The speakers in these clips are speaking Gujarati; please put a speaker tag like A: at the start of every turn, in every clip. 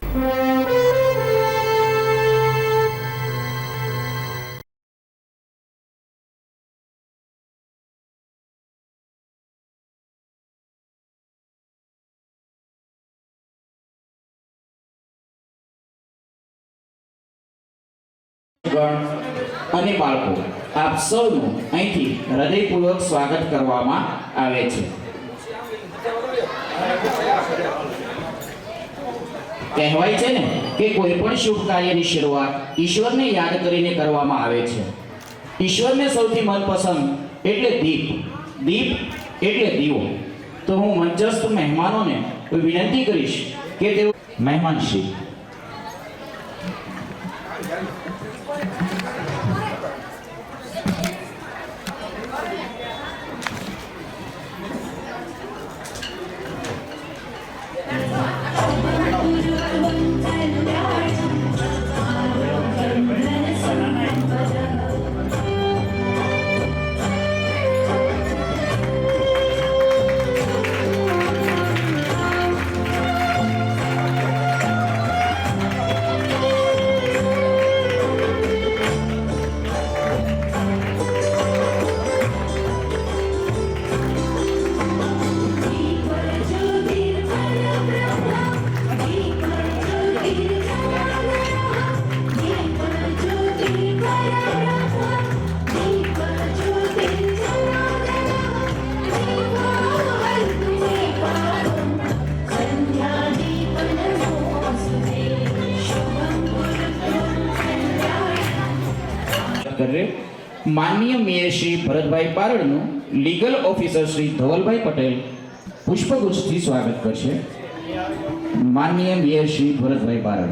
A: અને બાળકો આપ સૌનું અહીંથી હૃદયપૂર્વક સ્વાગત કરવામાં આવે છે। કહેવાય છે ને કે કોઈ પણ શુભ કાર્યની શરૂઆત ઈશ્વરને યાદ કરીને કરવામાં આવે છે। ઈશ્વરને સૌથી મનપસંદ એટલે દીપ, દીપ એટલે દીવો। તો હું મંચસ્થ મહેમાનોને વિનંતી કરીશ કે તેઓ મહેમાનશ્રી माननीय मेयर श्री भरतभाई पारड़नु लीगल ऑफिसर श्री धवलभाई पटेल पुष्पगुच्छથી स्वागत करशे। माननीय मेयर श्री भरतभाई पारड़।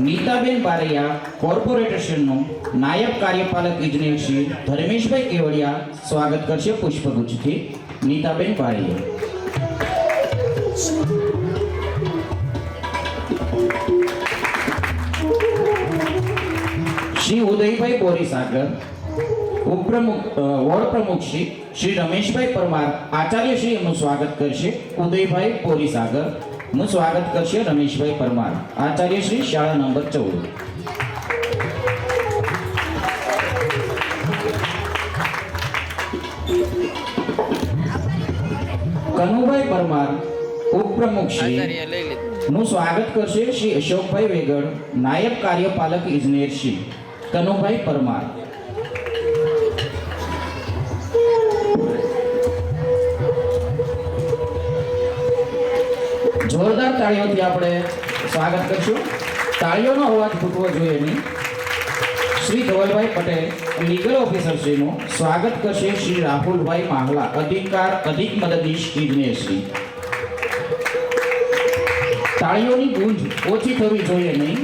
A: नीताबेन बारैया कॉर्पोरेशनનો નાયબ કાર્યપાલક ઇજનેર શ્રી ધર્મેશભાઈ કેવડિયા સ્વાગત કરશે પુષ્પગુચ્છથી। નીતાબેન બારૈયા। श्री उदयभाई बोरीसागर उपप्रमुख वॉर्ड प्रमुख श्री रमेशभाई परमार आचार्य श्री નું સ્વાગત કરશે। ઉદયભાઈ બોરીસાગર નું સ્વાગત કરશે રમેશભાઈ પરમાર આચાર્ય શ્રી શાળા નંબર 14। કનુભાઈ પરમાર ઉપપ્રમુખ શ્રી નું સ્વાગત કરશે શ્રી અશોકભાઈ વેગડ નાયબ કાર્યપાલક ઇજનેર શ્રી કનુભાઈ પરમાર। જોરદાર તાળીઓથી આપણે સ્વાગત કરશું। તાળીઓનો અવાજ ફૂટવો જોઈએ નહીં। શ્રી ધવલભાઈ પટેલ લીગલ ઓફિસર શ્રીનું સ્વાગત કરશે શ્રી રાહુલભાઈ માહલા અધિક મદદનીશ ઇજનેર શ્રી। તાળીઓની ગૂંજ ઓછી થવી જોઈએ નહીં।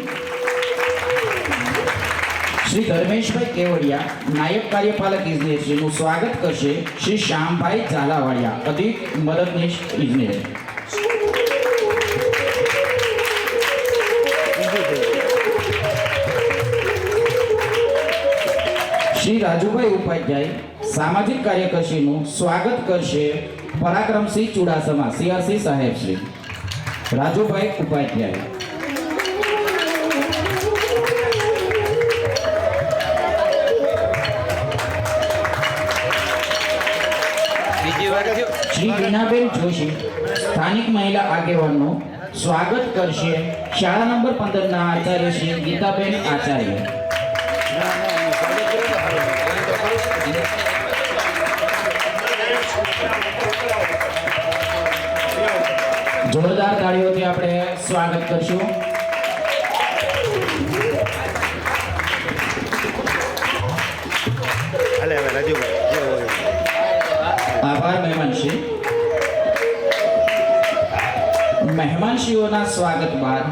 A: श्री धर्मेशभाई केवड़िया नायब कार्यपालक इजनेर श्रीનું સ્વાગત કરશે શ્રી શ્યામભાઈ ઝાલાવાડિયા અધિક મદદનીશ ઇજનેર। श्री राजूभाई उपाध्याय सामाजिक कार्यकर श्रीનું સ્વાગત કરશે પરાક્રમસિંહ ચુડાસમા CRC સાહેબ શ્રી। राजूभाई उपाध्याय। श्री वीणाबेन जोशी स्थानिक महिला આગેવાનનું સ્વાગત કરશે શાળા નંબર 15 ના આચાર્ય શ્રી ગીતાબેન આચાર્ય। જોરદાર તાળીઓથી આપણે સ્વાગત કરશું। આભાર મહેમાનશ્રી। મહેમાનશ્રીઓના સ્વાગત બાદ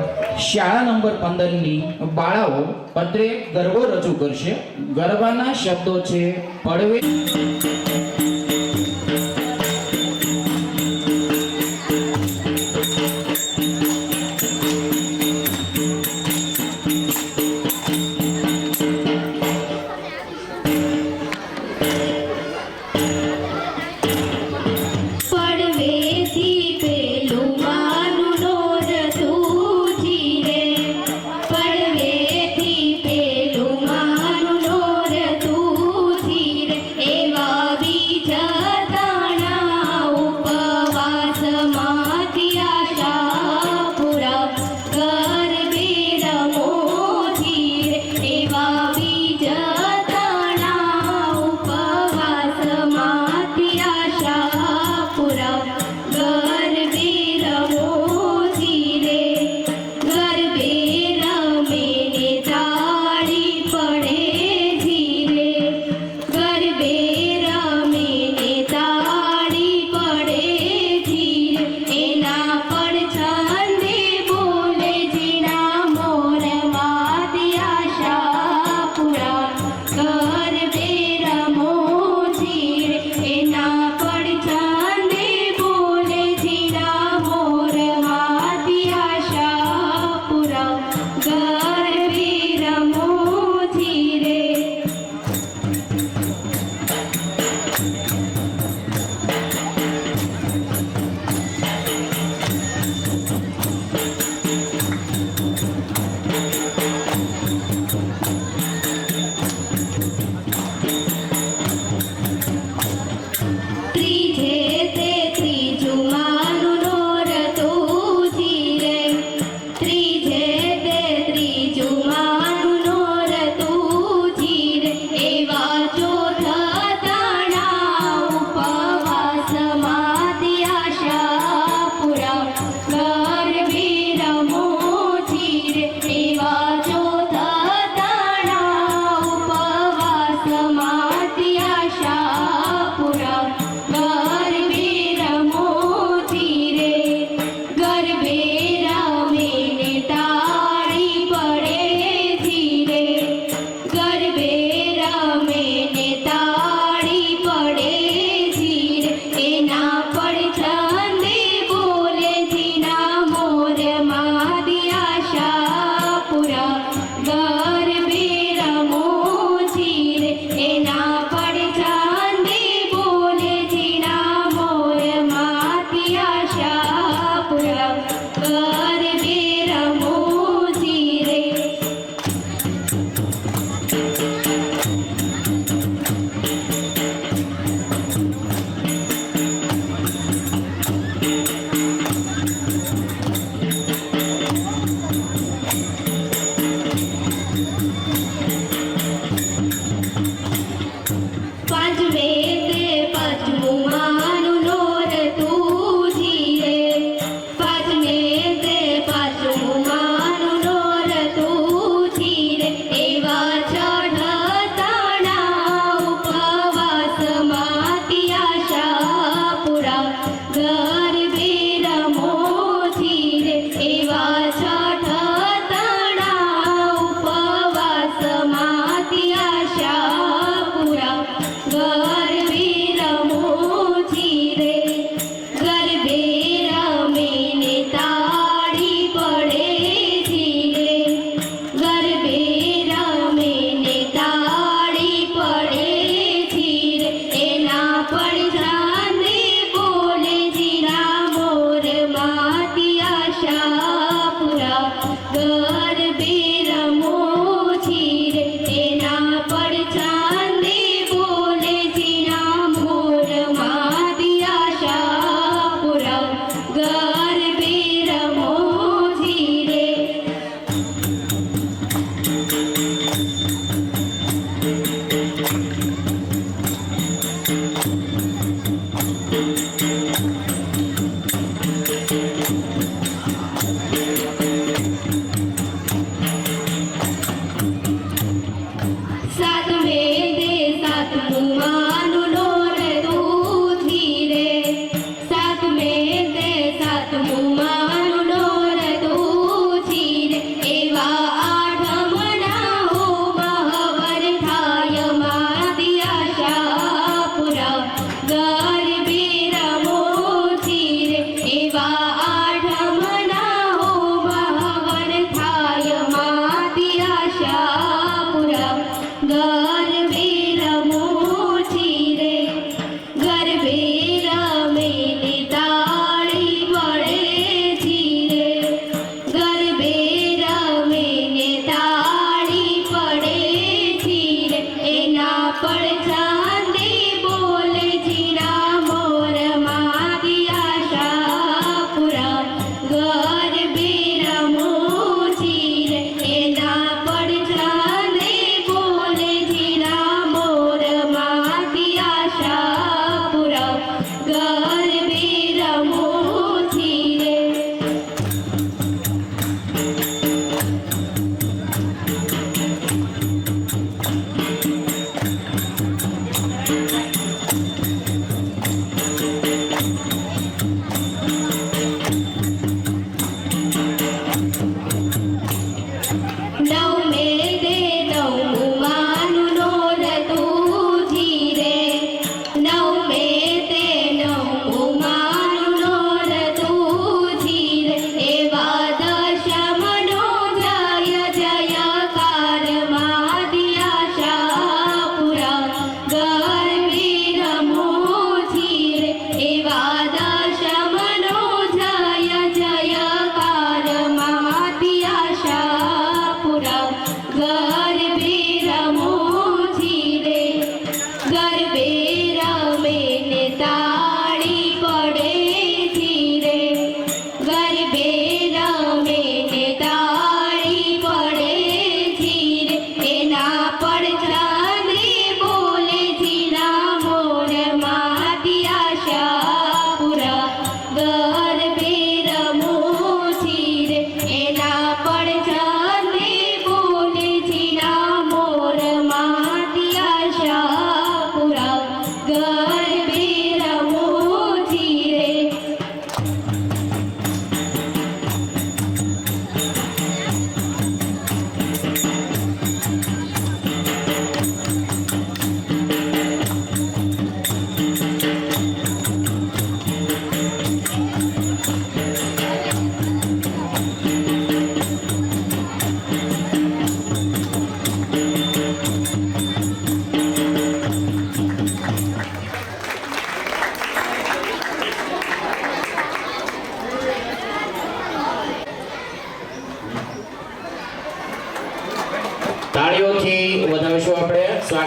A: શાળા નંબર 15 ની બાળાઓ પત્રે ગરબો રજૂ કરશે। ગરબાના શબ્દો છે પડવે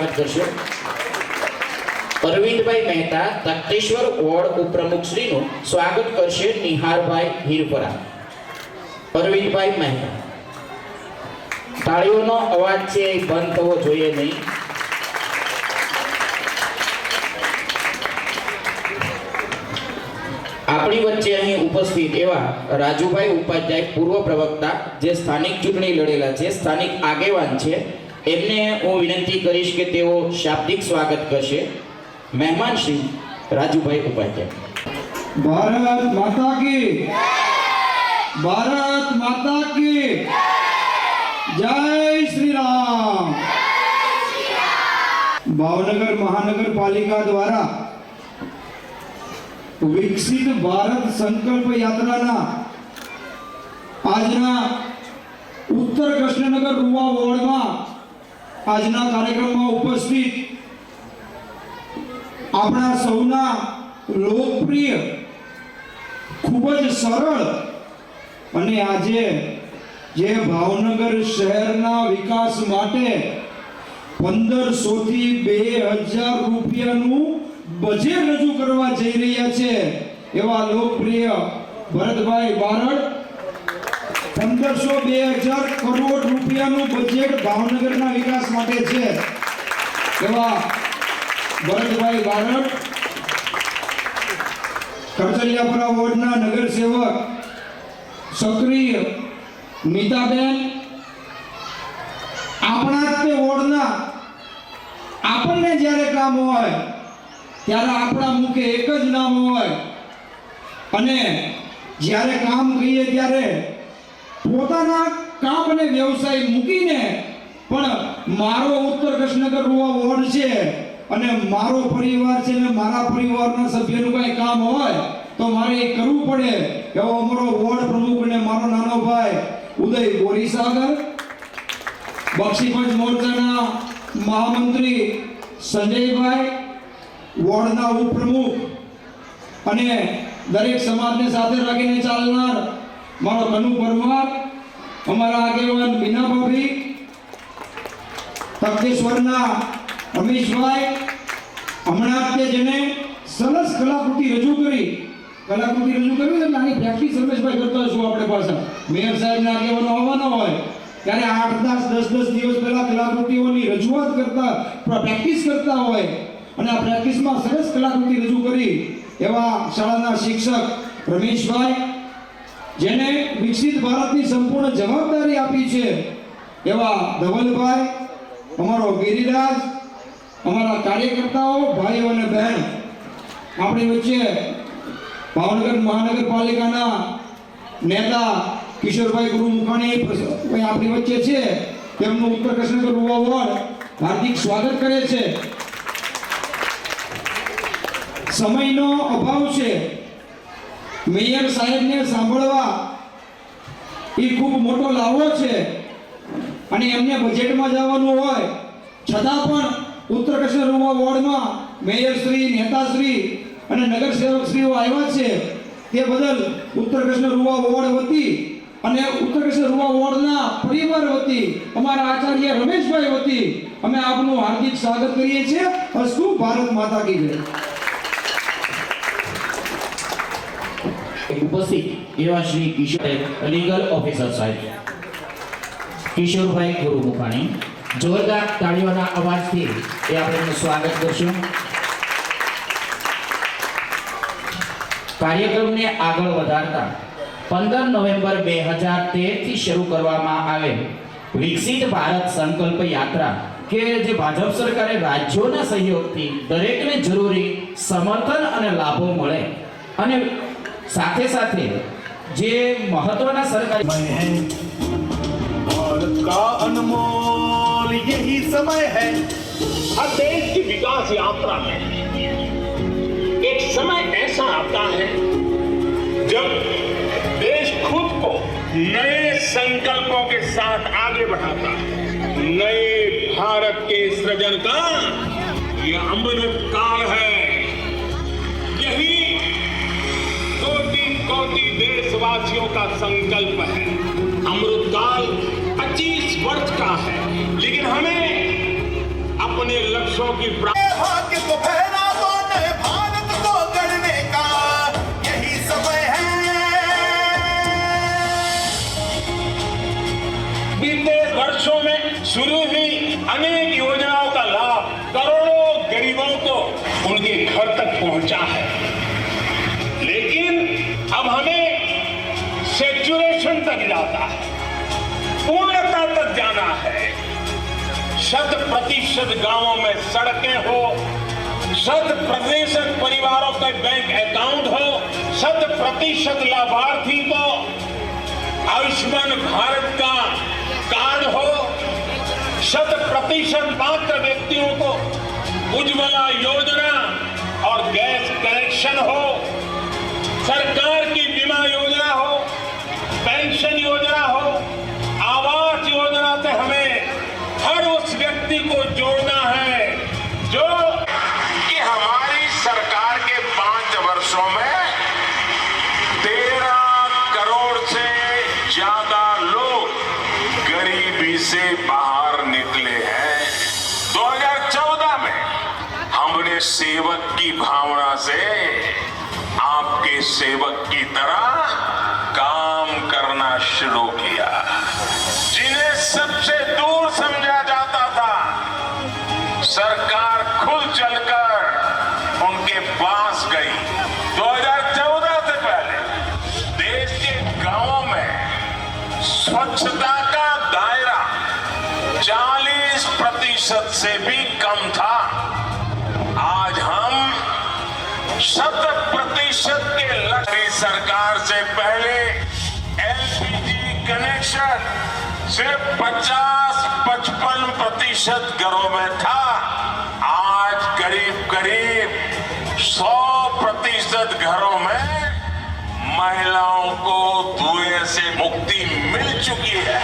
A: સ્વાગત કરશો. અરવિંદભાઈ મહેતા તખતેશ્વર વોર્ડ ઉપપ્રમુખ શ્રીનું સ્વાગત કરશે નિહારભાઈ હીરપરા. અરવિંદભાઈ મહેતા. તાળીઓનો અવાજ છે એ બંધ થવો જોઈએ નહીં. આપણી વચ્ચે અહીં ઉપસ્થિત એવા રાજુભાઈ ઉપાધ્યાય પૂર્વ પ્રવક્તા જે સ્થાનિક ચૂંટણી લડેલા છે, સ્થાનિક આગેવાન છે, એમને હું વિનંતી કરીશ કે તેઓ શાબ્દિક સ્વાગત કરશે. મહેમાન શ્રી રાજુભાઈ ઉપાધ્યાય.
B: ભારત માતા કી ભારત માતા કી જય શ્રી રામ. ભાવનગર મહાનગરપાલિકા દ્વારા વિકસિત ભારત સંકલ્પ યાત્રાના આજના ઉત્તર કૃષ્ણનગર રૂવા વોર્ડમાં આજના કાર્યક્રમમાં ઉપસ્થિત આપણા સૌના લોકપ્રિય ખૂબ જ સરળ અને આજે જે ભાવનગર શહેરના વિકાસ માટે 1500 થી 2000 રૂપિયાનું બજેટ રજૂ કરવા જઈ રહ્યા છે એવા લોકપ્રિય ભરતભાઈ બારડ 1500-2000 કરોડ રૂપિયાનું બજેટ ભાવનગરના વિકાસ માટે છે એવા ભરતભાઈ બારડ કરચલિયાપરા વોર્ડના નગર સેવક સક્રિય નીતાબેન, આપણા તે વોર્ડના આપણને જ્યારે કામ હોય ત્યારે આપણા મુખે એક જ નામ હોય અને જ્યારે કામ કહીએ ત્યારે પોતાના કામ અને વ્યવસાય મૂકીને પણ મારો ઉત્તર કૃષ્ણનગર રૂવા વોર્ડ છે અને મારો પરિવાર છે અને મારા પરિવારના સભ્યનું કંઈ કામ હોય તો મારે એ કરવું પડે એવો અમારો વોર્ડ પ્રમુખ અને મારો નાનો ભાઈ ઉદય બોરીસાગર, બક્ષીપંચ મોરચાના મહામંત્રી સંજયભાઈ, વોર્ડના ઉપપ્રમુખ અને દરેક સમાજને સાથે રાખીને ચાલનાર મારો કનુ પરમાર, અમારા આગેવાન બીના ભાભી, તખતેશ્વરના રમેશભાઈ, હમણાં તે જેને સરસ કલાકૃતિ રજૂ કરી નાની પ્રેક્ટિસ રમેશભાઈ કરતા હશું આપણે પાછા મેયર સાહેબના આગેવાનો આવવાનો હોય ત્યારે 8-10 દિવસ પહેલા કલાકૃતિઓની રજૂઆત કરતા પ્રેક્ટિસ કરતા હોય અને આ પ્રેક્ટિસમાં સરસ કલાકૃતિ રજૂ કરી એવા શાળાના શિક્ષક રમેશભાઈ, જેને વિકસિત ભારતની સંપૂર્ણ જવાબદારી આપી છે એવા ધવલભાઈ, અમારો ગિરિરાજ, અમારા કાર્યકર્તાઓ, ભાઈઓ અને બહેન, આપણી વચ્ચે ભાવનગર મહાનગરપાલિકાના નેતા કિશોરભાઈ ગુરુ મુખાણી આપણી વચ્ચે છે, તેમનું ઉત્તર કૃષ્ણનગર રૂવા વોર્ડ હાર્દિક સ્વાગત કરે છે. સમયનો અભાવ છે, મેયર સાહેબને સાંભળવા એ ખૂબ મોટો લાવો છે અને એમને બજેટમાં જવાનું હોય છતાં પણ ઉત્તર કૃષ્ણ રૂવા વોર્ડમાં મેયરશ્રી, નેતાશ્રી અને નગરસેવકશ્રીઓ આવ્યા છે તે બદલ ઉત્તર કૃષ્ણ રૂવા વોર્ડ વતી અને ઉત્તર કૃષ્ણ રૂવા વોર્ડના પરિવાર વતી, અમારા આચાર્ય રમેશભાઈ વતી અમે આપનું હાર્દિક સ્વાગત કરીએ છીએ. અસ્તુ ભારત માતા કી જય.
A: ઉપસ્થિત એવા શ્રી કિશોર લીગલ ઓફિસર સાહેબ કિશોરભાઈ ગુરુ મુખાણી, જોરદાર તાળીઓના અવાજથી એ આપણે સ્વાગત કરશું. કાર્યક્રમને આગળ વધારતા 15 નવેમ્બર 2013 થી શરૂ કરવામાં આવેલ વિકસિત ભારત સંકલ્પ યાત્રા કે જે ભાજપ સરકારે રાજ્યોના સહયોગથી દરેકને જરૂરી સમર્થન અને લાભો મળે અને સાથે સાથે જે મહત્વના સરકારી
C: भारत का अनमोल यही समय है हर देश की विकास यात्रा में एक समय ऐसा आता है जब देश खुद को नए संकल्पों के साथ आगे बढ़ाता है. नए भारत के सृजन का ये अमृत काल है. यही कोटि देशवासियों का संकल्प है. अमृत काल 25 वर्ष का है, लेकिन हमें अपने के लक्ष्यों की भाग्य को फहरा दो, नए भारत को गढ़ने का यही समय है। बीते वर्षों में शुरू हुई अनेक योजनाओं का लाभ करोड़ों गरीबों को उनके घर तक पहुंचा है, लेकिन अब हमें सेचुरेशन तक जाता है, पूर्णता तक जाना है। 100% गांवों में सड़कें हो, 100% परिवारों के बैंक अकाउंट हो, 100% लाभार्थी को आयुष्मान भारत का कार्ड हो, 100% पात्र व्यक्तियों को उज्ज्वला योजना और गैस कनेक्शन हो, सरकार की बीमा योजना हो, पेंशन योजना हो, आवास योजना से हमें हर उस व्यक्ति को जोड़ना है जो कि हमारी सरकार के 5 वर्षों में 13 करोड़ से ज्यादा लोग गरीबी से बाहर निकले हैं। 2014 में हमने सेवक की भावना से आपके सेवक की तरह काम करना शुरू किया। जिन्हें सबसे दूर समझा जाता था, सरकार खुद चलकर उनके पास गई। 2014 से पहले देश के गांवों में स्वच्छता का दायरा 40% से भी कम था। आज हम 100% के लक्ष्य। सरकार से पहले एलपीजी कनेक्शन सिर्फ 50-55% घरों में था। आज करीब 100% घरों में महिलाओं को धुएं से मुक्ति मिल चुकी है।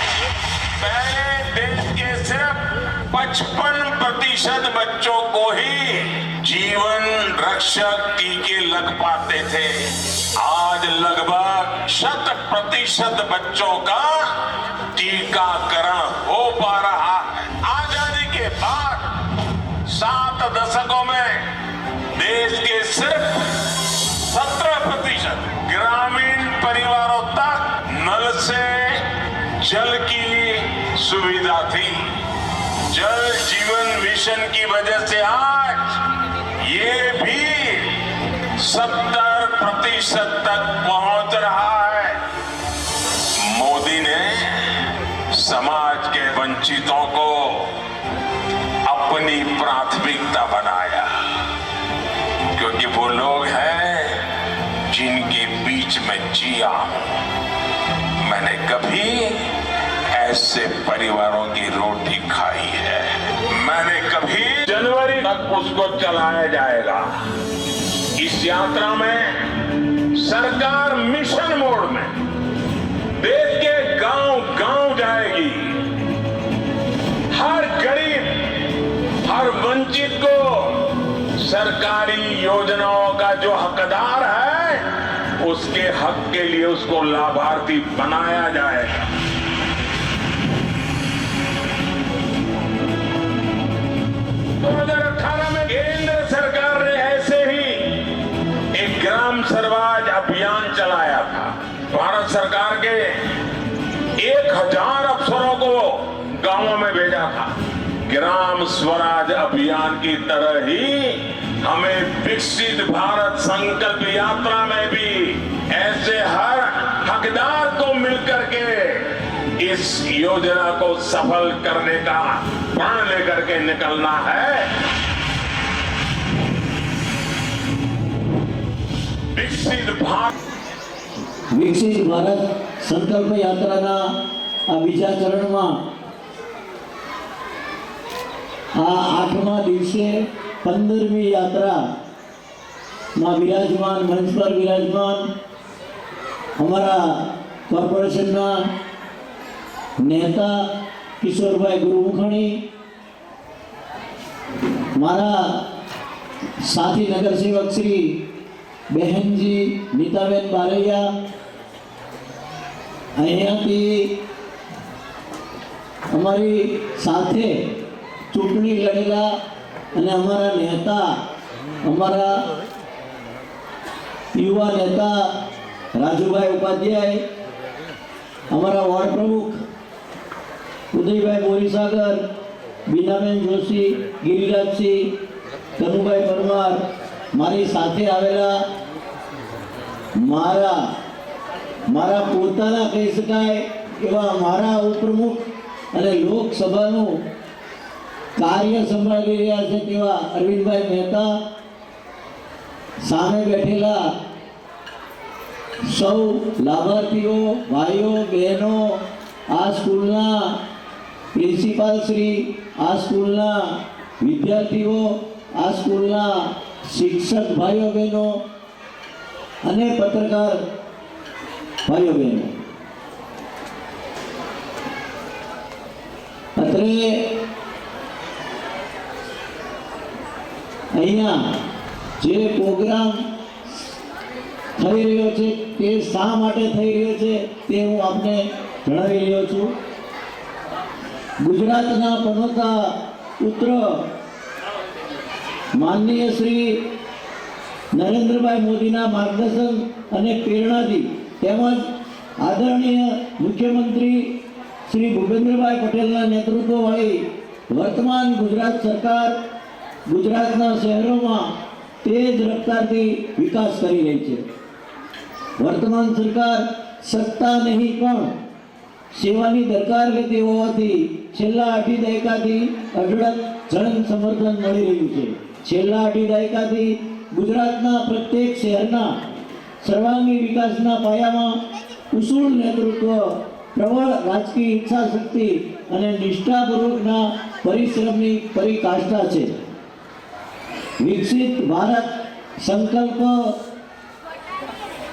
C: पहले देश के सिर्फ 55% बच्चों को ही जीवन रक्षक टीके लग पाते थे। आज लगभग 100% बच्चों का टीकाकरण हो पा रहा है। आजादी के बाद 7 दशकों में देश के सिर्फ 17% ग्रामीण परिवारों तक नल से जल की सुविधा थी। जल जीवन मिशन की वजह से आज ये भी 70% तक पहुंच रहा है। मोदी ने समाज के वंचितों को अपनी प्राथमिकता बनाया, क्योंकि वो लोग हैं जिनके बीच में जिया हूं। मैंने कभी ऐसे परिवारों की रोटी खाई है। मैंने कभी जनवरी तक उसको चलाया जाएगा। इस यात्रा में सरकार मिशन मोड में देश के गांव-गांव जाएगी। हर गरीब, हर वंचित को सरकारी योजनाओं का जो हकदार है, उसके हक के लिए उसको लाभार्थी बनाया जाएगा। 2018 में केंद्र सरकार ने ऐसे ही एक ग्राम स्वराज अभियान चलाया था। भारत सरकार के 1000 अफसरों को गांवों में भेजा था। ग्राम स्वराज अभियान की तरह ही हमें विकसित भारत संकल्प यात्रा में भी ऐसे हर हकदार को मिलकर के इस योजना को सफल करने का प्रण लेकर के निकलना है। विकसित
D: भारत संकल्प यात्राના આ બીજા ચરણમાં આ 8મા દિવસે 15મી યાત્રામાં વિરાજમાન મંચ પર વિરાજમાન અમારા કોર્પોરેશનના નેતા કિશોરભાઈ ગુરુમુખણી, મારા સાથી નગરસેવક શ્રી બહેનજી નીતાબેન બારૈયા, અહીંયાથી અમારી સાથે ચૂંટણી લડેલા અને અમારા નેતા, અમારા યુવા નેતા રાજુભાઈ ઉપાધ્યાય, અમારા વોર્ડ પ્રમુખ ઉદયભાઈ બોરીસાગર, બીનાબેન જોશી, ગિરિરાજસિંહ, કનુભાઈ પરમાર, મારી સાથે આવેલા મારા પોતાના કહી શકાય એવા મારા ઉપપ્રમુખ અને લોકસભાનું કાર્ય સંભાળી રહ્યા છે તેવા અરવિંદભાઈ મહેતા, સામે બેઠેલા સૌ લાભાર્થીઓ, ભાઈઓ, બહેનો, આ સ્કૂલના પ્રિન્સિપાલ શ્રી, આ સ્કૂલના વિદ્યાર્થીઓ, આ સ્કૂલના શિક્ષક ભાઈઓ બહેનો અને પત્રકાર ભાઈઓ બહેનો, અત્રે અહીંયા જે પ્રોગ્રામ થઈ રહ્યો છે તે શા માટે થઈ રહ્યો છે તે હું આપને જણાવી રહ્યો છું. ગુજરાતના પનોતા પુત્ર માનનીય શ્રી નરેન્દ્રભાઈ મોદીના માર્ગદર્શન અને પ્રેરણાથી તેમજ આદરણીય મુખ્યમંત્રી શ્રી ભૂપેન્દ્રભાઈ પટેલના નેતૃત્વવાળી વર્તમાન ગુજરાત સરકાર ગુજરાતના શહેરોમાં તેજ રફતારથી વિકાસ કરી રહી છે. વર્તમાન સરકાર સત્તા નહીં પણ સેવાની દરકાર લેતી હોવાથી છેલ્લા અઢી દાયકાથી અઢળક જન સમર્થન મળી રહ્યું છે. છેલ્લા અઢી દાયકાથી ગુજરાતના પ્રત્યેક શહેરના સર્વાંગી વિકાસના પાયામાં કુશળ નેતૃત્વ, પ્રબળ રાજકીય ઈચ્છાશક્તિ અને નિષ્ઠાપૂર્વકના પરિશ્રમની પરિકાષ્ઠા છે. વિકસિત ભારત સંકલ્પ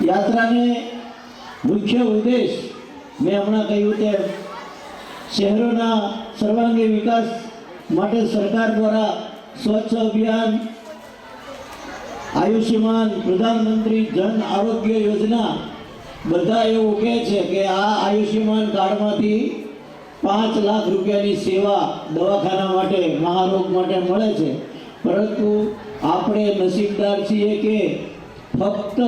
D: યાત્રાને મુખ્ય ઉદ્દેશ મેં હમણાં કહ્યું તેમ શહેરોના સર્વાંગી વિકાસ માટે સરકાર દ્વારા સ્વચ્છ અભિયાન, આયુષ્યમાન, પ્રધાનમંત્રી જન આરોગ્ય યોજના, બધા એવું કહે છે કે આ આયુષ્યમાન કાર્ડમાંથી 5 લાખ રૂપિયાની સેવા દવાખાના માટે, મહારોગ માટે મળે છે. પરંતુ આપણે નસીબદાર છીએ કે ફક્ત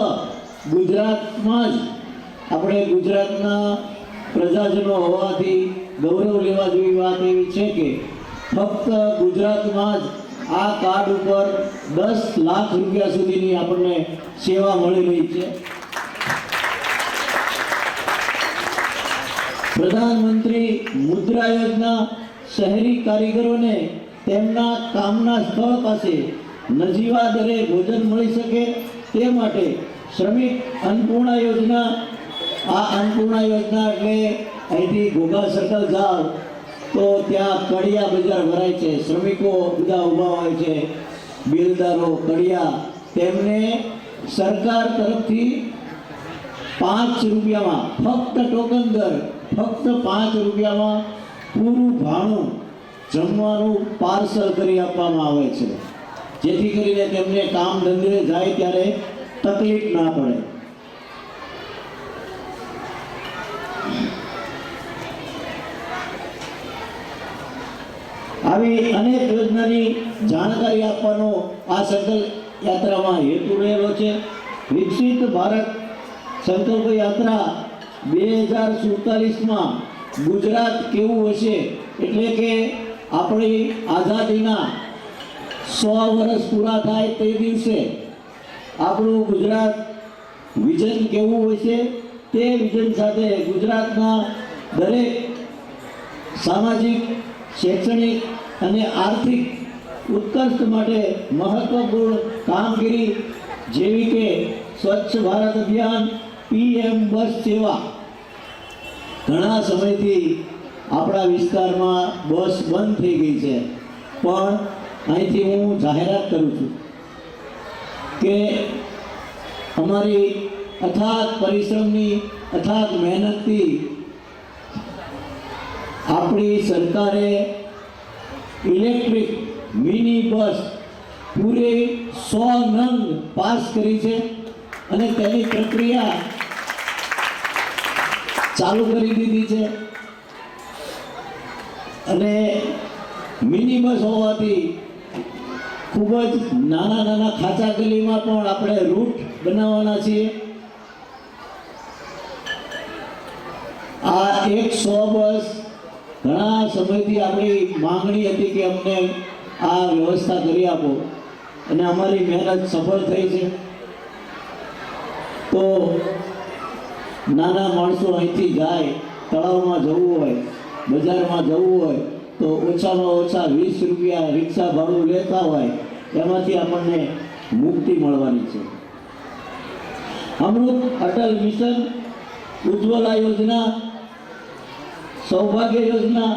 D: ગુજરાતમાં જ, આપણે ગુજરાતના પ્રજાજનો હોવાથી ગૌરવ લેવા જેવી વાત એવી છે કે ફક્ત ગુજરાતમાં જ આ કાર્ડ ઉપર 10 લાખ રૂપિયા સુધીની આપણને સેવા મળી રહી છે. પ્રધાનમંત્રી મુદ્રા યોજના શહેરી કારીગરોને તેમના કામના સ્થળ પાસે નજીવા દરે ભોજન મળી શકે તે માટે શ્રમિક અન્નપૂર્ણા યોજના, આ અન્નપૂર્ણા યોજના એટલે અહીંથી ઘોઘા સર્કલ જાઓ તો ત્યાં કડિયા બજાર ભરાય છે, શ્રમિકો બધા ઊભા હોય છે, બિલદારો, કડિયા, તેમને સરકાર તરફથી 5 રૂપિયામાં, ફક્ત ટોકન દર, ફક્ત 5 રૂપિયામાં પૂરું ભાણું જમવાનું પાર્સલ કરી આપવામાં આવે છે, જેથી કરીને તેમને કામ ધંધે જાય ત્યારે તકલીફ ના પડે. આવી અનેક યોજનાની જાણકારી આપવાનો આ સર્કલ યાત્રામાં હેતુ રહેલો છે. વિકસિત ભારત સંકલ્પ યાત્રા 2047માં ગુજરાત કેવું હશે, એટલે કે આપણી આઝાદીના 100 વર્ષ પૂરા થાય તે દિવસે આપણું ગુજરાત વિઝન કેવું હશે, તે વિઝન સાથે ગુજરાતના દરેક સામાજિક, શૈક્ષણિક અને આર્થિક ઉત્કર્ષ માટે મહત્વપૂર્ણ કામગીરી જેવી કે સ્વચ્છ ભારત અભિયાન, PM બસ સેવા. ઘણા સમયથી આપણા વિસ્તારમાં બસ બંધ થઈ ગઈ છે, પણ અહીંથી હું જાહેરાત કરું છું કે અમારી અથાગ પરિશ્રમની, અથાગ મહેનતથી આપણી સરકારે ઇલેક્ટ્રિક મિની બસ પૂરે 100 નંગ પાસ કરી છે અને તેની પ્રક્રિયા ચાલુ કરી દીધી છે. અને મિની બસ હોવાથી ખૂબ જ નાના નાના ખાચા ગલીમાં પણ આપણે રૂટ બનાવવાના છીએ. આ 100 બસ ઘણા સમયથી આપણી માંગણી હતી કે અમને આ વ્યવસ્થા કરી આપો, અને અમારી મહેનત સફળ થઈ છે. તો નાના માણસો અહીંથી જાય, તળાવમાં જવું હોય, બજારમાં જવું હોય તો ઓછામાં ઓછા 20 રૂપિયા રિક્ષા ભાડું લેતા હોય, એમાંથી આપણને મુક્તિ મળવાની છે. અમૃત અટલ મિશન, ઉજ્જવલા યોજના, સૌભાગ્ય યોજના,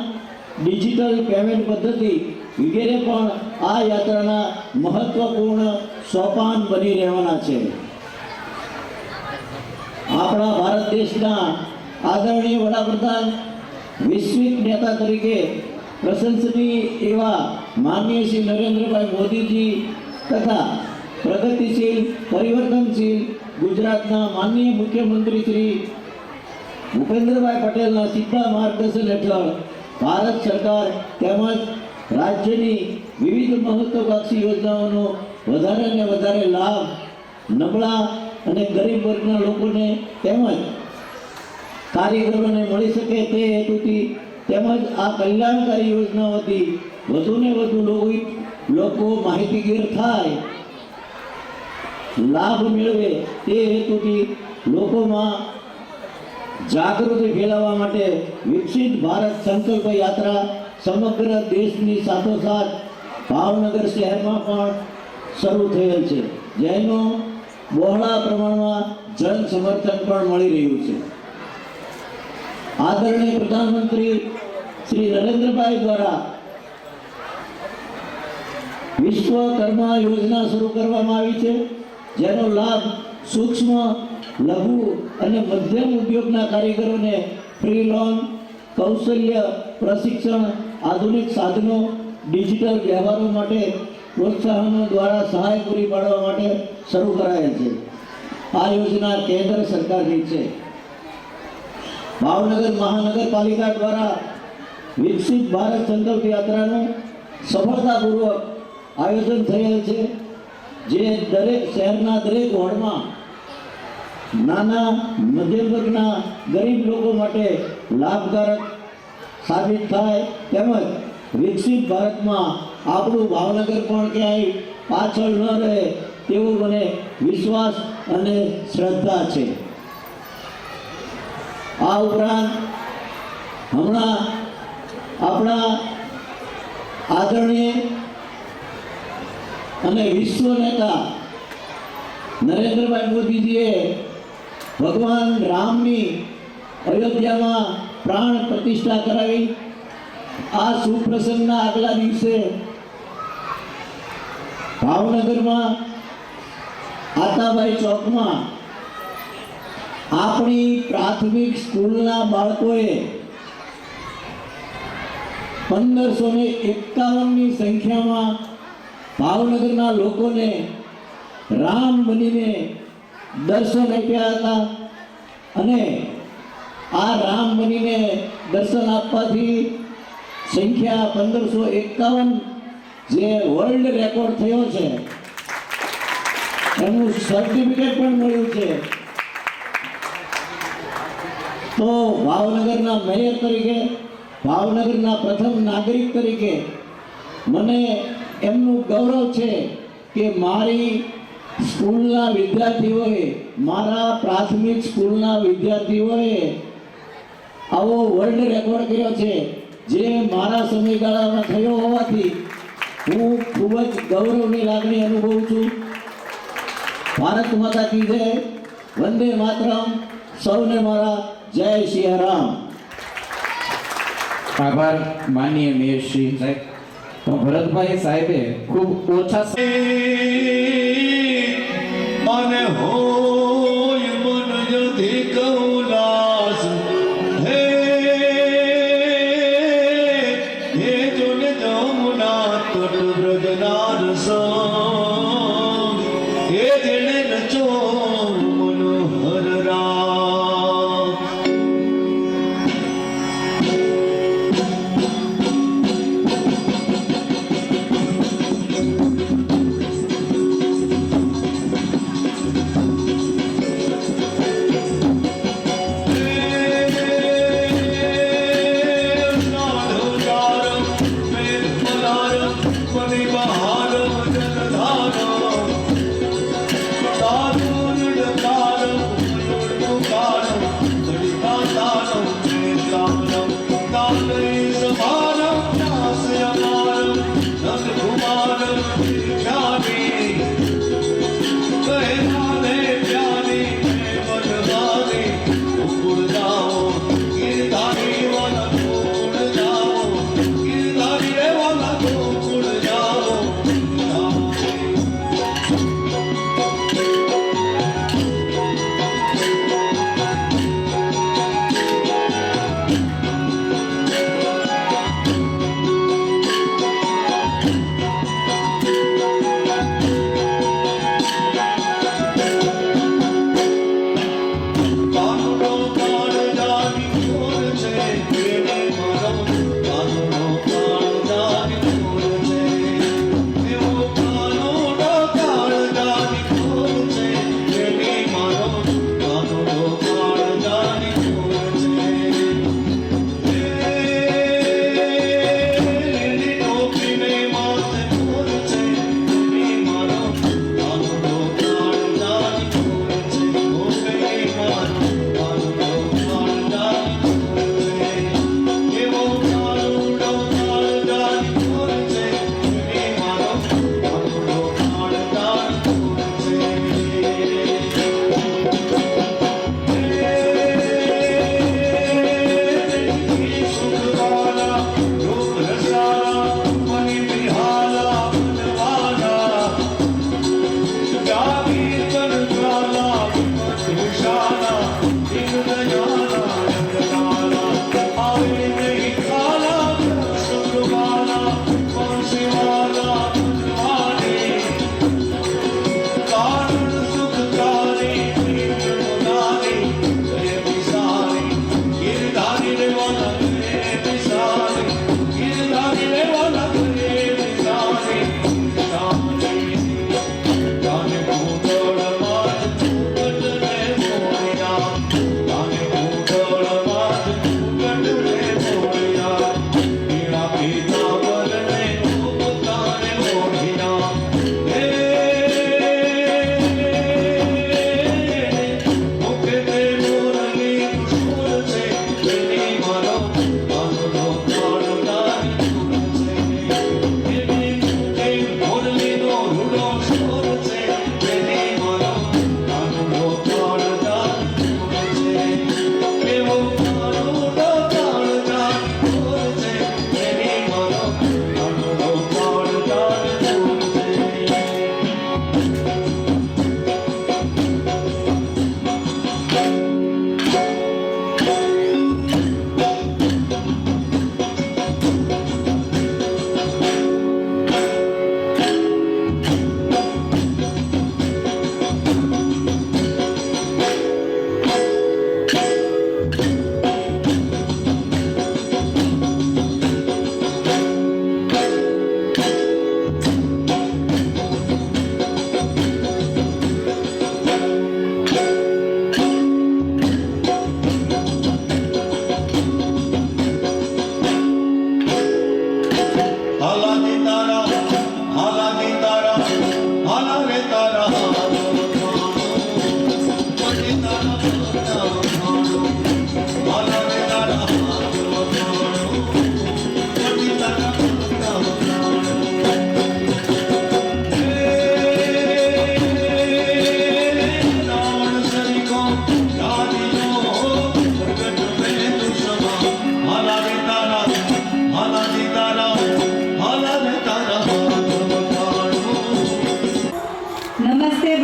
D: ડિજિટલ પેમેન્ટ પદ્ધતિ વગેરે પણ આ યાત્રાના મહત્વપૂર્ણ સોપાન બની રહેવાના છે. આપણા ભારત દેશના આદરણીય વડાપ્રધાન, વૈશ્વિક નેતા તરીકે પ્રશંસનીય એવા માનનીય શ્રી નરેન્દ્રભાઈ મોદીજી તથા પ્રગતિશીલ પરિવર્તનશીલ ગુજરાતના માનનીય મુખ્યમંત્રી શ્રી ભૂપેન્દ્રભાઈ પટેલના સીધા માર્ગદર્શન હેઠળ ભારત સરકાર તેમજ રાજ્યની વિવિધ મહત્વકાંક્ષી યોજનાઓનો વધારે ને વધારે લાભ નબળા અને ગરીબ વર્ગના લોકોને તેમજ કારીગરોને મળી શકે તે હેતુથી તેમજ આ કલ્યાણકારી યોજનાઓથી વધુને વધુ લોકો માહિતીગીર થાય, લાભ મેળવે તે હેતુથી લોકોમાં જાગૃતિ ફેલાવવા માટે વિકસિત ભારત સંકલ્પ યાત્રા સમગ્ર દેશની સાથોસાથ ભાવનગર શહેરમાં પણ શરૂ થયેલ છે, જેનો બહોળા પ્રમાણમાં જન સમર્થન પણ મળી રહ્યું છે. આદરણીય પ્રધાનમંત્રી શ્રી નરેન્દ્રભાઈ દ્વારા વિશ્વકર્મા યોજના શરૂ કરવામાં આવી છે, જેનો લાભ સૂક્ષ્મ, લઘુ અને મધ્યમ ઉદ્યોગના કારીગરોને ફ્રી લોન, કૌશલ્ય પ્રશિક્ષણ, આધુનિક સાધનો, ડિજિટલ વ્યવહારો માટે પ્રોત્સાહનો દ્વારા સહાય પૂરી પાડવા માટે શરૂ કરાયેલ છે. આ યોજના કેન્દ્ર સરકારની છે. ભાવનગર મહાનગરપાલિકા દ્વારા વિકસિત ભારત સંકલ્પ યાત્રાનું સફળતાપૂર્વક આયોજન થયેલ છે, જે દરેક શહેરના દરેક વોર્ડમાં નાના મધ્યમ વર્ગના ગરીબ લોકો માટે લાભકારક સાબિત થાય, તેમજ વિકસિત ભારતમાં આપણું ભાવનગર પણ ક્યાંય પાછળ ન રહે તેવો મને વિશ્વાસ અને શ્રદ્ધા છે. આ ઉપરાંત હમણાં આપણા આદરણીય અને વિશ્વ નેતા નરેન્દ્રભાઈ મોદીજીએ ભગવાન રામની અયોધ્યામાં પ્રાણ પ્રતિષ્ઠા કરાવી. આ સુપ્રસંગના આગલા દિવસે ભાવનગરમાં આતાબાઈ ચોકમાં આપણી પ્રાથમિક સ્કૂલના બાળકોએ 1551ની સંખ્યામાં ભાવનગરના લોકોને રામ બનીને દર્શન આપ્યા હતા, અને આ રામ બનીને દર્શન આપવાથી સંખ્યા 1551 જે વર્લ્ડ રેકોર્ડ થયો છે એનું સર્ટિફિકેટ પણ મળ્યું છે. તો ભાવનગરના મેયર તરીકે, ભાવનગરના પ્રથમ નાગરિક તરીકે મને એમનું ગૌરવ છે કે મારી સ્કૂલના વિદ્યાર્થીઓએ, મારા પ્રાથમિક સ્કૂલના વિદ્યાર્થીઓએ આવો વર્લ્ડ રેકોર્ડ કર્યો છે, જે મારા સમયગાળામાં થયો હોવાથી હું ખૂબ જ ગૌરવની લાગણી અનુભવું છું. ભારત માતા કી જય, વંદે માતરમ. સૌને મારા જય સિયારામ.
A: આભાર માનનીય મેયર શ્રી સાહેબ. તો ભરતભાઈ સાહેબે ખૂબ ઓછા
E: અને હોય મન અધિક ઉલ્લાસ, હે હે જોને જમુના તટ બ્રજનાર સંગ, હે જેને નચો મનોહર રામ.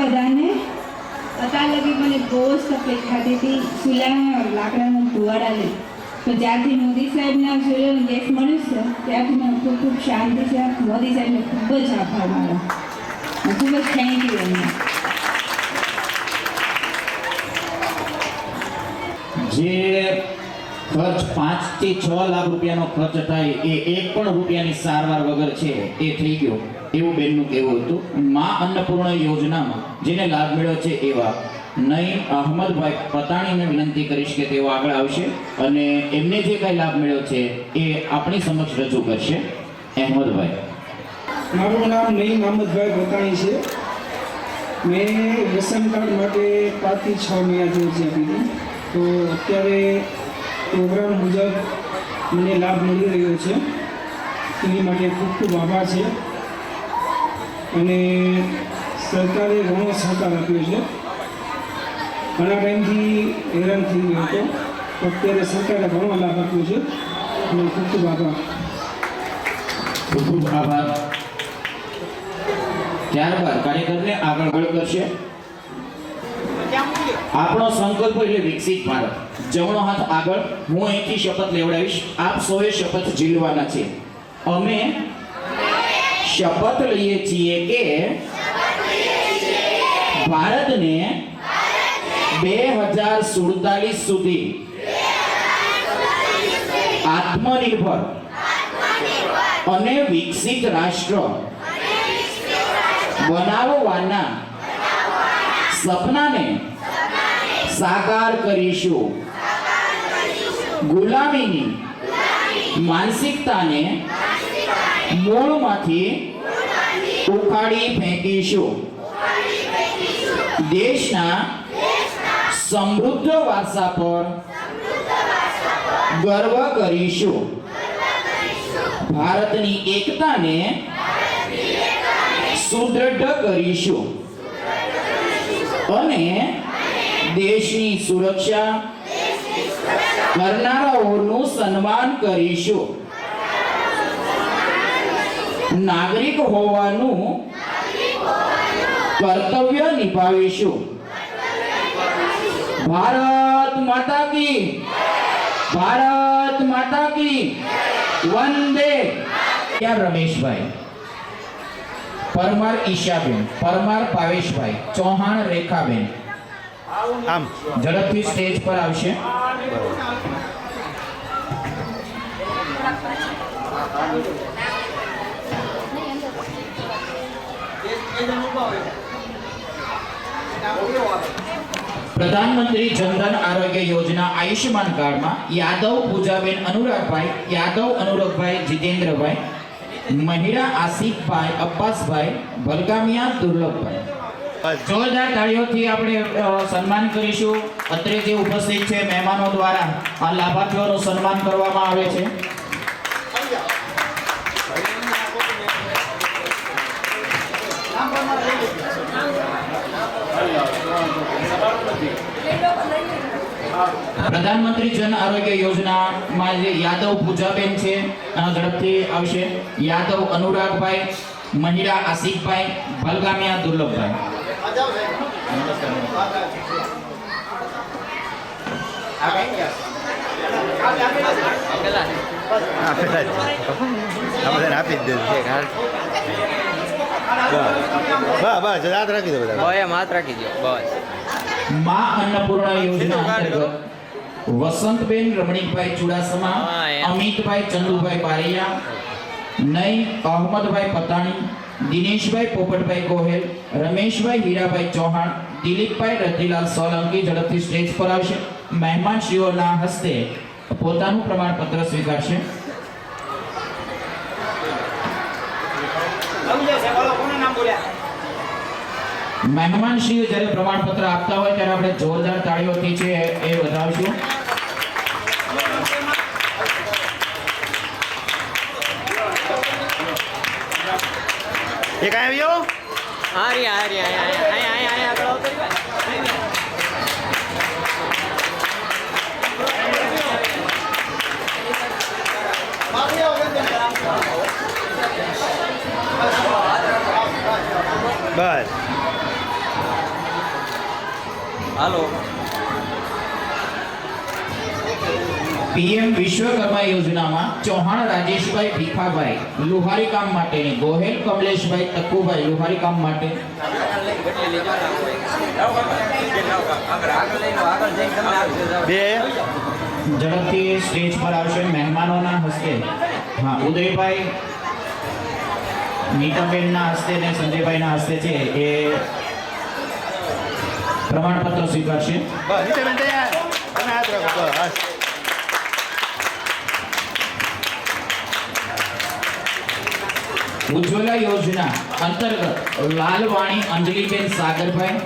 F: બધાને અત્યાર લગી મને બહુ જ તકલીફ થતી હતી ચૂલામાં લાકડાના ધુવાડા લે તો જ્યારથી મોદી સાહેબના ચૂલાનો ગેસ મળ્યું છે ત્યારથી મને ખૂબ ખૂબ શાંતિ છે. મોદી સાહેબને ખૂબ જ આભાર મારો, ખૂબ જ થેન્ક યુ એમને.
A: જે ખર્ચ 5 થી 6 લાખ રૂપિયાનો ખર્ચ થાય એ 1 પણ રૂપિયાની સારવાર વગર છે એ થઈ ગયો એવું બેનનું કહેવું હતું. મા અન્નપૂર્ણા યોજનામાં જેને લાભ મળ્યો છે એવા નઈમ અહમદભાઈ પતાણીને વિનંતી કરીશ કે તેઓ આગળ આવશે અને એમને જે કાંઈ લાભ મળ્યો છે એ આપણી સમક્ષ રજૂ કરશે. અહેમદભાઈ.
B: મારું નામ નઈમ અહમદભાઈ પોતાણી છે. મેં રેશન કાર્ડ માટે 5 થી 6 મહિનાથી અરજી આપી હતી, તો અત્યારે પ્રોગ્રામ મુજબ મને લાભ મળી રહ્યો છે. એની માટે ખૂબ ખૂબ આભાર છે. અને સરકારે ઘણો સહકાર આપ્યો છે. ઘણા ટાઈમથી હેરાન થઈ ગયો હતો, તો અત્યારે સરકારે ઘણો લાભ આપ્યો છે અને ખૂબ ખૂબ આભાર.
A: ખૂબ ખૂબ આભાર. ત્યારબાદ કાર્યક્રમને આગળ કરશે. આપણો સંકલ્પ એટલે વિકસિત ભારત. જમણો હાથ આગળ. હું અહીંથી શપથ લેવડાવીશ. આપ સૌએ શપથ ઝીલવાના છે. અમે શપથ લઈએ છીએ કે ભારતને 2047 સુધી આત્મનિર્ભર અને વિકસિત રાષ્ટ્ર બનાવવાના સપનાને સાકાર કરીશું. ગુલામીની માનસિકતાને મૂળમાંથી ઉખાડી ફેંકીશું. દેશના સમૃદ્ધ વારસા પર ગર્વ કરીશું. ભારતની એકતાને સુદૃઢ કરીશું અને દેશની સુરક્ષા કરનારાઓનું સન્માન કરીશું. નાગરિક હોવાનું કર્તવ્ય નિભાવીશું. ભારત માતા કી, ભારત માતા કી વંદે. ક્યાં રમેશભાઈ, પરમાર ઈશાબેન, પરમાર ભાવેશભાઈ, ચૌહાણ રેખાબેન
G: આમ
A: ઝડપથી સ્ટેજ પર આવશે. પ્રધાનમંત્રી જનધન આરોગ્ય યોજના આયુષ્યમાન કાર્ડમાં યાદવ પૂજાબેન અનુરાગભાઈ, યાદવ અનુરાગભાઈ જીતેન્દ્રભાઈ, મહિડા આસિફભાઈ અબ્બાસભાઈ, ભલગામિયા દુર્લભભાઈ. જોરદાર તાળીઓથી આપણે સન્માન કરીશું. અત્રે જે ઉપસ્થિત છે મહેમાનો દ્વારા આ લાભાર્થીઓનું સન્માન કરવામાં આવે છે. પ્રધાનમંત્રી જન આરોગ્ય યોજનામાં જે યાદવ પૂજાબેન છે ઝડપથી આવશે. યાદવ અનુરાગભાઈ, મહિડા આસિફભાઈ, ભલગામિયા દુર્લભભાઈ.
G: આપી જ દે બસ યાદ રાખી દો બધા
H: માત રાખી દો બસ.
A: મા અન્નપૂર્ણા યોજના અંતર્ગત વસંતબેન રમણીકભાઈ ચુડાસમા, અમિતભાઈ ચંદુભાઈ બારૈયા, નઈમ અહમદભાઈ પતાણી, દિનેશભાઈ પોપટભાઈ ગોહેલ, રમેશભાઈ હીરાભાઈ ચૌહાણ, દિલીપભાઈ રતિલાલ સોલંકી ઝડપથી સ્ટેજ પર આવશે. મહેમાનશ્રીઓના હસ્તે પોતાનું પ્રમાણપત્ર સ્વીકારશે. મહેમાનશ્રીઓ જ્યારે પ્રમાણપત્ર આપતા હોય ત્યારે આપણે જોરદાર તાળીઓથી છે એ વધાવશું.
G: એ કાંઈ આવ્યો બસ
A: પીએમ વિશ્વકર્મા યોજનામાં ચૌહાણ રાજેશભાઈ ભીખાભાઈ લુહારી કામ માટેની, ગોહેલ કમલેશભાઈ તક્કુભાઈ લુહારી કામ માટે,
G: બે
A: ઝડપથી સ્ટેજ પર આવશે મહેમાનોના હસ્તે. હા, ઉદયભાઈ નીતાબેનના હસ્તે ને સંજયભાઈના હસ્તે છે એ પ્રમાણપત્ર સ્વીકારશે.
G: બસ નીચે બેન તૈયાર તમે હાથ રાખો બસ.
A: ઉજ્જવલા યોજના અંતર્ગત લાલવાણી અંજલિબેન સાગરભાઈ,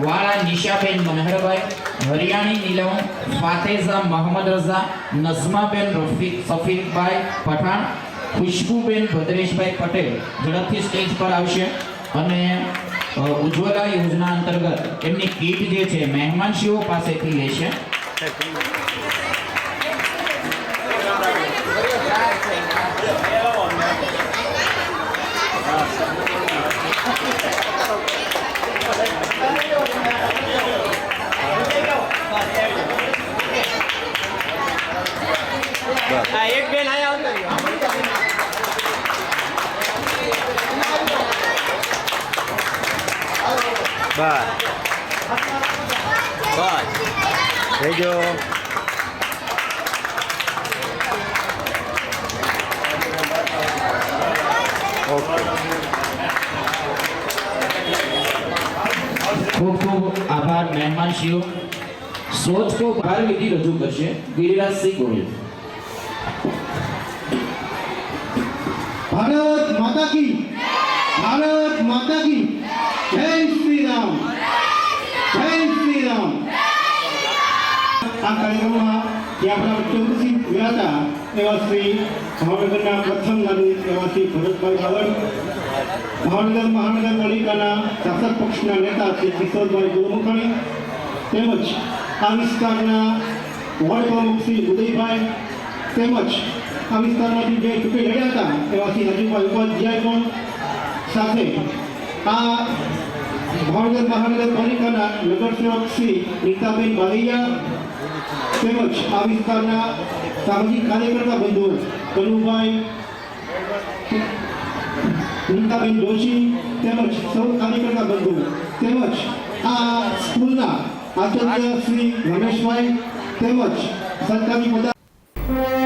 A: વાળા નિશાબેન મનહરભાઈ, હરિયાણી નીલમ ફાતેઝા મોહમ્મદ રઝા, નઝમાબેન સફીકભાઈ પઠાણ, ખુશ્બુબેન ભદ્રેશભાઈ પટેલ ઝડપથી સ્ટેજ પર આવશે અને ઉજ્જવલા યોજના અંતર્ગત એમની કીટ જે છે મહેમાનશીઓ પાસેથી લેશે.
G: એક બેન આયા બસ રહેજો. ઓકે
A: ખૂબ ખૂબ આભાર મહેમાનશ્રીઓ. સોચ કો ભાર વિધિ રજૂ કરશે ગિરિરાજસિંહ ગોહિલ.
B: ભારત માતા કી, ભારત માતા કી જય શ્રી રામ, જય શ્રી રામ. આ કાર્યક્રમમાં જે આપણા વચ્ચે ઉપસ્થિત રહ્યા હતા એવા શ્રી ભાવનગરના પ્રથમ નાગરિક એવા શ્રી ભરતભાઈ બાવળ, ભાવનગર મહાનગરપાલિકાના શાસક પક્ષના નેતા શ્રી કિશોરભાઈ ગુરમુખાણી, તેમજ આ વિસ્તારના વોર્ડ પ્રમુખ શ્રી ઉદયભાઈ, તેમજ આ વિસ્તારમાંથી જે ચૂંટણી લડ્યા હતા એવા શ્રી રાજુભાઈ ઉપાધ્યાય પણ સાથે આ ભાવનગર મહાનગરપાલિકાના નગરસેવક શ્રી નીતાબેન બારૈયા, તેમજ આ વિસ્તારના સામાજિક કાર્યકર્તા બંધુઓ કનુભાઈ, નીતાબેન જોશી, તેમજ સૌ કાર્યકર્તા બંધુઓ, તેમજ આ સ્કૂલના આચાર્ય શ્રી રમેશભાઈ, તેમજ સરકારી પદાધિકારીઓ